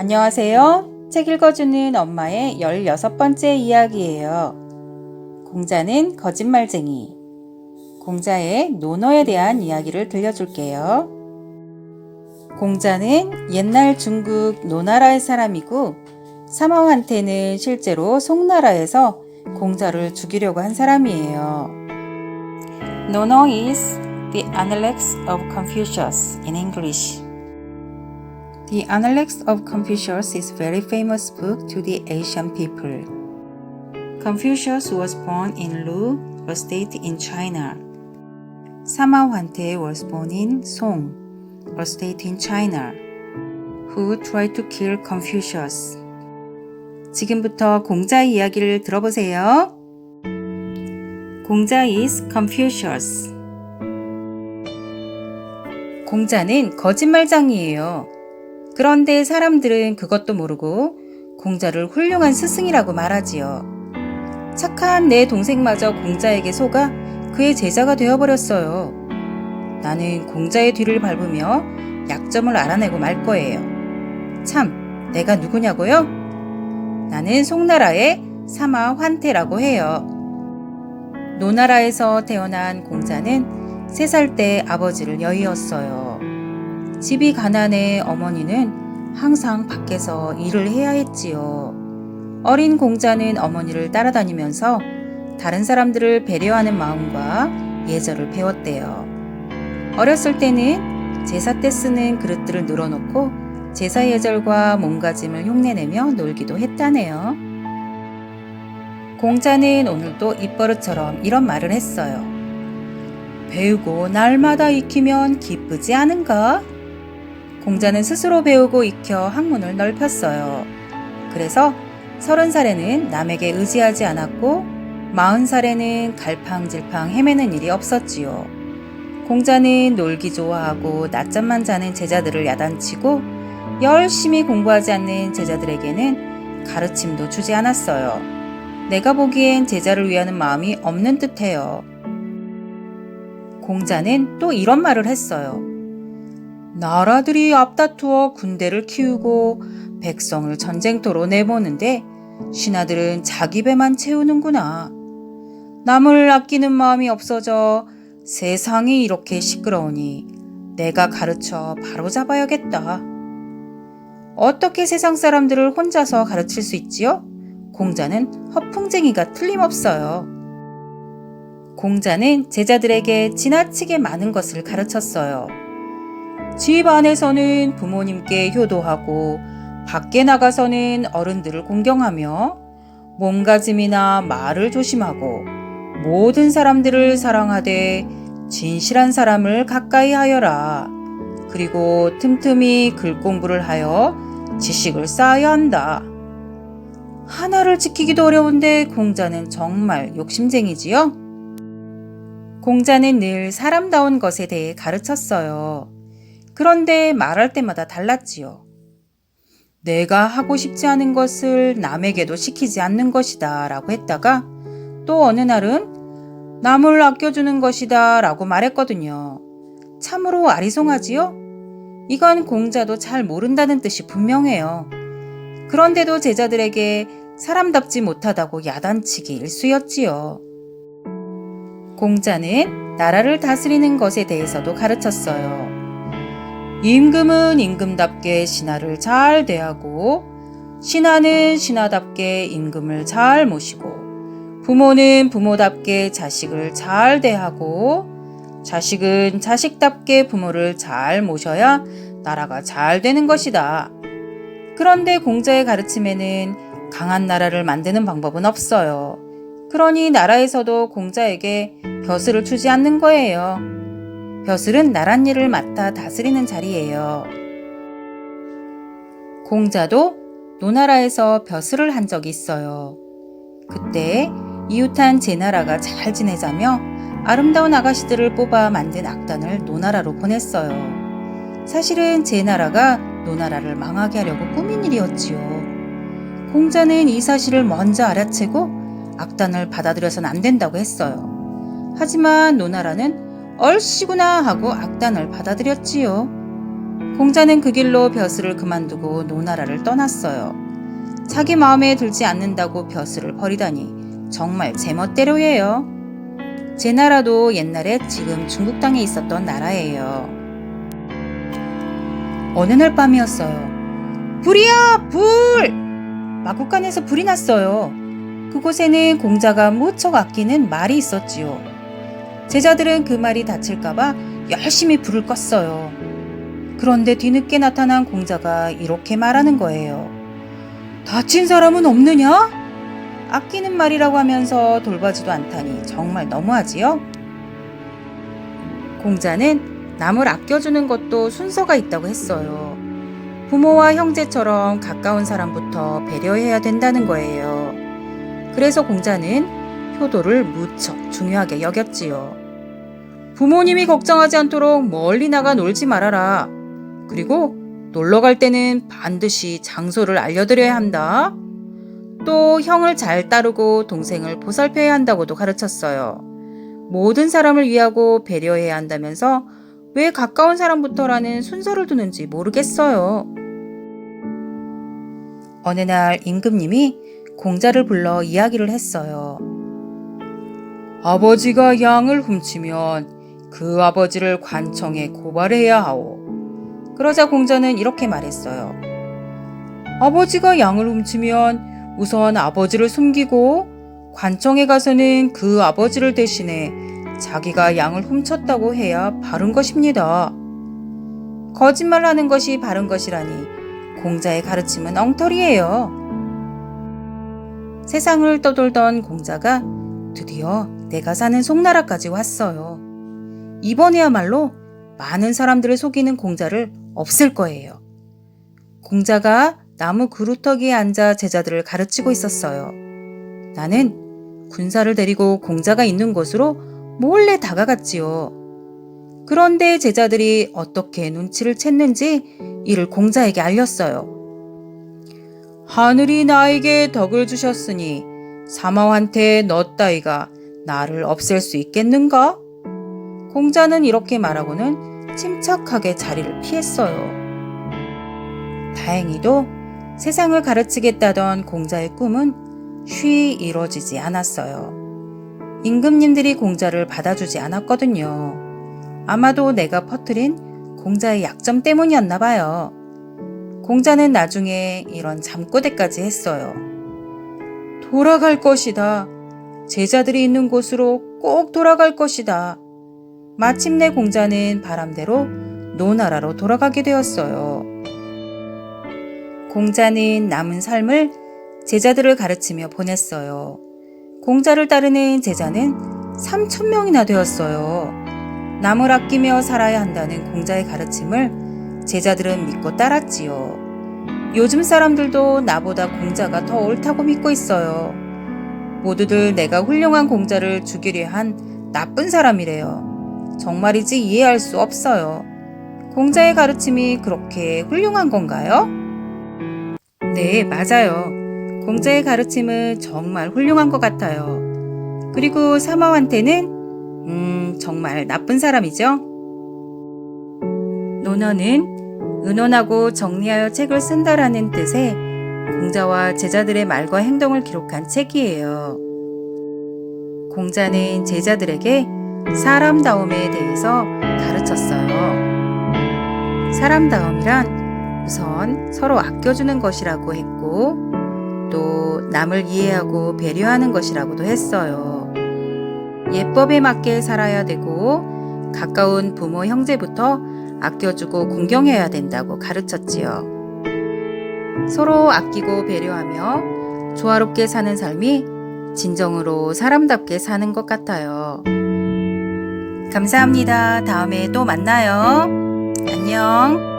안녕하세요. 책 읽어주는 엄마의 16번째 이야기예요. 공자는 거짓말쟁이. 공자의 논어에 대한 이야기를 들려줄게요. 공자는 옛날 중국 노나라의 사람이고 사마왕한테는 실제로 송나라에서 공자를 죽이려고 한 사람이에요. 논어 is the Analects of Confucius in English. The Analects of Confucius is a very famous book to the Asian people. Confucius was born in Lu, a state in China. Samawante was born in Song, a state in China, who tried to kill Confucius. 지금부터 공자 이야기를 들어보세요. 공자 is Confucius. 공자는 거짓말장이에요. 그런데 사람들은 그것도 모르고 공자를 훌륭한 스승이라고 말하지요. 착한 내 동생마저 공자에게 속아 그의 제자가 되어버렸어요. 나는 공자의 뒤를 밟으며 약점을 알아내고 말 거예요. 참, 내가 누구냐고요? 나는 송나라의 사마환태라고 해요. 노나라에서 태어난 공자는 3살 때 아버지를 여의었어요. 집이 가난해 어머니는 항상 밖에서 일을 해야 했지요. 어린 공자는 어머니를 따라다니면서 다른 사람들을 배려하는 마음과 예절을 배웠대요. 어렸을 때는 제사 때 쓰는 그릇들을 늘어놓고 제사 예절과 몸가짐을 흉내내며 놀기도 했다네요. 공자는 오늘도 입버릇처럼 이런 말을 했어요. 배우고 날마다 익히면 기쁘지 않은가? 공자는 스스로 배우고 익혀 학문을 넓혔어요. 그래서 30살에는 남에게 의지하지 않았고 40살에는 갈팡질팡 헤매는 일이 없었지요. 공자는 놀기 좋아하고 낮잠만 자는 제자들을 야단치고 열심히 공부하지 않는 제자들에게는 가르침도 주지 않았어요. 내가 보기엔 제자를 위하는 마음이 없는 듯해요. 공자는 또 이런 말을 했어요. 나라들이 앞다투어 군대를 키우고 백성을 전쟁터로 내보는데 신하들은 자기 배만 채우는구나. 남을 아끼는 마음이 없어져 세상이 이렇게 시끄러우니 내가 가르쳐 바로잡아야겠다. 어떻게 세상 사람들을 혼자서 가르칠 수 있지요? 공자는 허풍쟁이가 틀림없어요. 공자는 제자들에게 지나치게 많은 것을 가르쳤어요. 집 안에서는 부모님께 효도하고 밖에 나가서는 어른들을 공경하며 몸가짐이나 말을 조심하고 모든 사람들을 사랑하되 진실한 사람을 가까이 하여라. 그리고 틈틈이 글 공부를 하여 지식을 쌓아야 한다. 하나를 지키기도 어려운데 공자는 정말 욕심쟁이지요? 공자는 늘 사람다운 것에 대해 가르쳤어요. 그런데 말할 때마다 달랐지요. 내가 하고 싶지 않은 것을 남에게도 시키지 않는 것이다 라고 했다가 또 어느 날은 남을 아껴주는 것이다 라고 말했거든요. 참으로 아리송하지요? 이건 공자도 잘 모른다는 뜻이 분명해요. 그런데도 제자들에게 사람답지 못하다고 야단치기 일쑤였지요. 공자는 나라를 다스리는 것에 대해서도 가르쳤어요. 임금은 임금답게 신하를 잘 대하고 신하는 신하답게 임금을 잘 모시고 부모는 부모답게 자식을 잘 대하고 자식은 자식답게 부모를 잘 모셔야 나라가 잘 되는 것이다. 그런데 공자의 가르침에는 강한 나라를 만드는 방법은 없어요. 그러니 나라에서도 공자에게 벼슬을 주지 않는 거예요. 벼슬은 나랏일을 맡아 다스리는 자리예요. 공자도 노나라에서 벼슬을 한 적이 있어요. 그때 이웃한 제나라가 잘 지내자며 아름다운 아가씨들을 뽑아 만든 악단을 노나라로 보냈어요. 사실은 제나라가 노나라를 망하게 하려고 꾸민 일이었지요. 공자는 이 사실을 먼저 알아채고 악단을 받아들여선 안 된다고 했어요. 하지만 노나라는 얼씨구나 하고 악단을 받아들였지요. 공자는 그 길로 벼슬을 그만두고 노나라를 떠났어요. 자기 마음에 들지 않는다고 벼슬을 버리다니 정말 제멋대로예요. 제 나라도 옛날에 지금 중국 땅에 있었던 나라예요. 어느 날 밤이었어요. 불이야! 불! 마국간에서 불이 났어요. 그곳에는 공자가 무척 아끼는 말이 있었지요. 제자들은 그 말이 다칠까봐 열심히 불을 껐어요. 그런데 뒤늦게 나타난 공자가 이렇게 말하는 거예요. 다친 사람은 없느냐? 아끼는 말이라고 하면서 돌봐지도 않다니 정말 너무하지요? 공자는 남을 아껴주는 것도 순서가 있다고 했어요. 부모와 형제처럼 가까운 사람부터 배려해야 된다는 거예요. 그래서 공자는 효도를 무척 중요하게 여겼지요. 부모님이 걱정하지 않도록 멀리 나가 놀지 말아라. 그리고 놀러 갈 때는 반드시 장소를 알려드려야 한다. 또 형을 잘 따르고 동생을 보살펴야 한다고도 가르쳤어요. 모든 사람을 위하고 배려해야 한다면서 왜 가까운 사람부터라는 순서를 두는지 모르겠어요. 어느 날 임금님이 공자를 불러 이야기를 했어요. 아버지가 양을 훔치면 그 아버지를 관청에 고발해야 하오. 그러자 공자는 이렇게 말했어요. 아버지가 양을 훔치면 우선 아버지를 숨기고 관청에 가서는 그 아버지를 대신해 자기가 양을 훔쳤다고 해야 바른 것입니다. 거짓말하는 것이 바른 것이라니 공자의 가르침은 엉터리예요. 세상을 떠돌던 공자가 드디어 내가 사는 송나라까지 왔어요. 이번에야말로 많은 사람들을 속이는 공자를 없앨 거예요. 공자가 나무 그루터기에 앉아 제자들을 가르치고 있었어요. 나는 군사를 데리고 공자가 있는 곳으로 몰래 다가갔지요. 그런데 제자들이 어떻게 눈치를 챘는지 이를 공자에게 알렸어요. 하늘이 나에게 덕을 주셨으니 사마한테 너 따위가 나를 없앨 수 있겠는가? 공자는 이렇게 말하고는 침착하게 자리를 피했어요. 다행히도 세상을 가르치겠다던 공자의 꿈은 쉬이 이루어지지 않았어요. 임금님들이 공자를 받아주지 않았거든요. 아마도 내가 퍼뜨린 공자의 약점 때문이었나 봐요. 공자는 나중에 이런 잠꼬대까지 했어요. 돌아갈 것이다. 제자들이 있는 곳으로 꼭 돌아갈 것이다. 마침내 공자는 바람대로 노나라로 돌아가게 되었어요. 공자는 남은 삶을 제자들을 가르치며 보냈어요. 공자를 따르는 제자는 3,000명이나 되었어요. 남을 아끼며 살아야 한다는 공자의 가르침을 제자들은 믿고 따랐지요. 요즘 사람들도 나보다 공자가 더 옳다고 믿고 있어요. 모두들 내가 훌륭한 공자를 죽이려 한 나쁜 사람이래요. 정말이지 이해할 수 없어요. 공자의 가르침이 그렇게 훌륭한 건가요? 네, 맞아요. 공자의 가르침은 정말 훌륭한 것 같아요. 그리고 사마한테는 정말 나쁜 사람이죠. 논어는 의논하고 정리하여 책을 쓴다라는 뜻의 공자와 제자들의 말과 행동을 기록한 책이에요. 공자는 제자들에게 사람다움에 대해서 가르쳤어요. 사람다움이란 우선 서로 아껴주는 것이라고 했고 또 남을 이해하고 배려하는 것이라고도 했어요. 예법에 맞게 살아야 되고 가까운 부모 형제부터 아껴주고 공경해야 된다고 가르쳤지요. 서로 아끼고 배려하며 조화롭게 사는 삶이 진정으로 사람답게 사는 것 같아요. 감사합니다. 다음에 또 만나요. 안녕.